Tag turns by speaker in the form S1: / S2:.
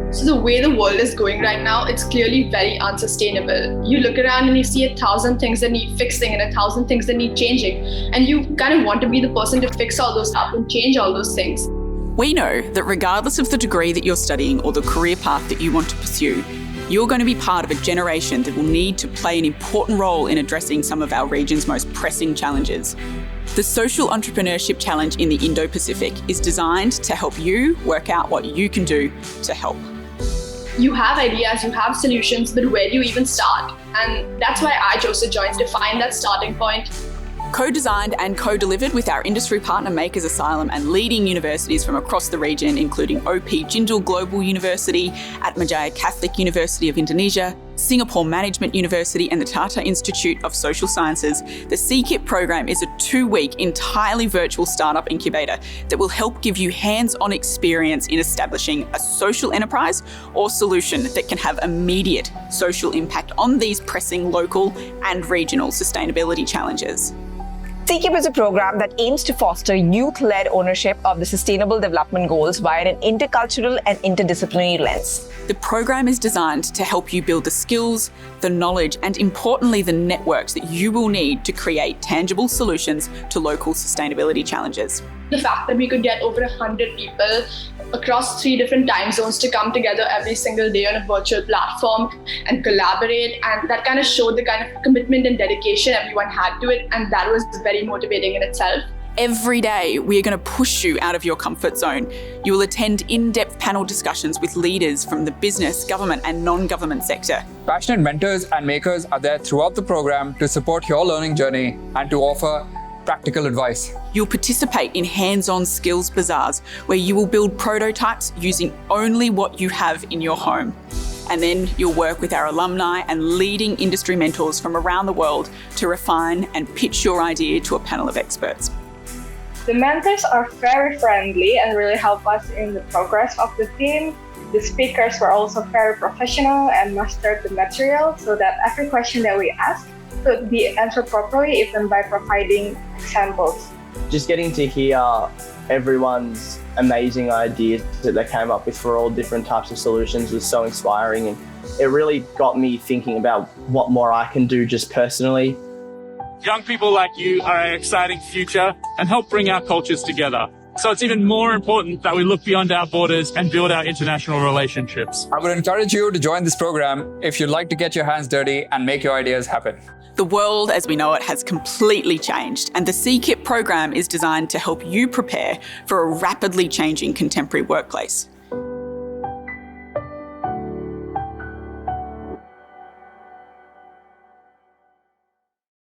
S1: So the way the world is going right now, it's clearly very unsustainable. You look around and you see 1,000 things that need fixing and 1,000 things that need changing. And you kind of want to be the person to fix all those up and change all those things.
S2: We know that regardless of the degree that you're studying or the career path that you want to pursue, you're going to be part of a generation that will need to play an important role in addressing some of our region's most pressing challenges. The Social Entrepreneurship Challenge in the Indo-Pacific is designed to help you work out what you can do to help.
S1: You have ideas, you have solutions, but where do you even start? And that's why I chose to join, to find that starting point.
S2: Co-designed and co-delivered with our industry partner Makers Asylum and leading universities from across the region, including OP Jindal Global University, Atmajaya Catholic University of Indonesia, Singapore Management University and the Tata Institute of Social Sciences, the CIKIP program is a 2-week entirely virtual startup incubator that will help give you hands-on experience in establishing a social enterprise or solution that can have immediate social impact on these pressing local and regional sustainability challenges.
S3: CIKIP is a program that aims to foster youth-led ownership of the Sustainable Development Goals via an intercultural and interdisciplinary lens.
S2: The program is designed to help you build the skills, the knowledge, and importantly, the networks that you will need to create tangible solutions to local sustainability challenges.
S1: The fact that we could get over 100 people across 3 different time zones to come together every single day on a virtual platform and collaborate, and that kind of showed the kind of commitment and dedication everyone had to it, and that was very motivating in itself.
S2: Every day, we are going to push you out of your comfort zone. You will attend in-depth panel discussions with leaders from the business, government and non-government sector.
S4: Passionate mentors and makers are there throughout the program to support your learning journey and to offer practical advice.
S2: You'll participate in hands-on skills bazaars where you will build prototypes using only what you have in your home. And then you'll work with our alumni and leading industry mentors from around the world to refine and pitch your idea to a panel of experts.
S5: The mentors are very friendly and really help us in the progress of the team. The speakers were also very professional and mastered the material so that every question that we ask could be answered properly, even by providing examples.
S6: Just getting to hear everyone's amazing ideas that they came up with for all different types of solutions was so inspiring, and it really got me thinking about what more I can do just personally.
S7: Young people like you are an exciting future and help bring our cultures together. So it's even more important that we look beyond our borders and build our international relationships.
S4: I would encourage you to join this program if you'd like to get your hands dirty and make your ideas happen.
S2: The world as we know it has completely changed, and the CIKIP program is designed to help you prepare for a rapidly changing contemporary workplace.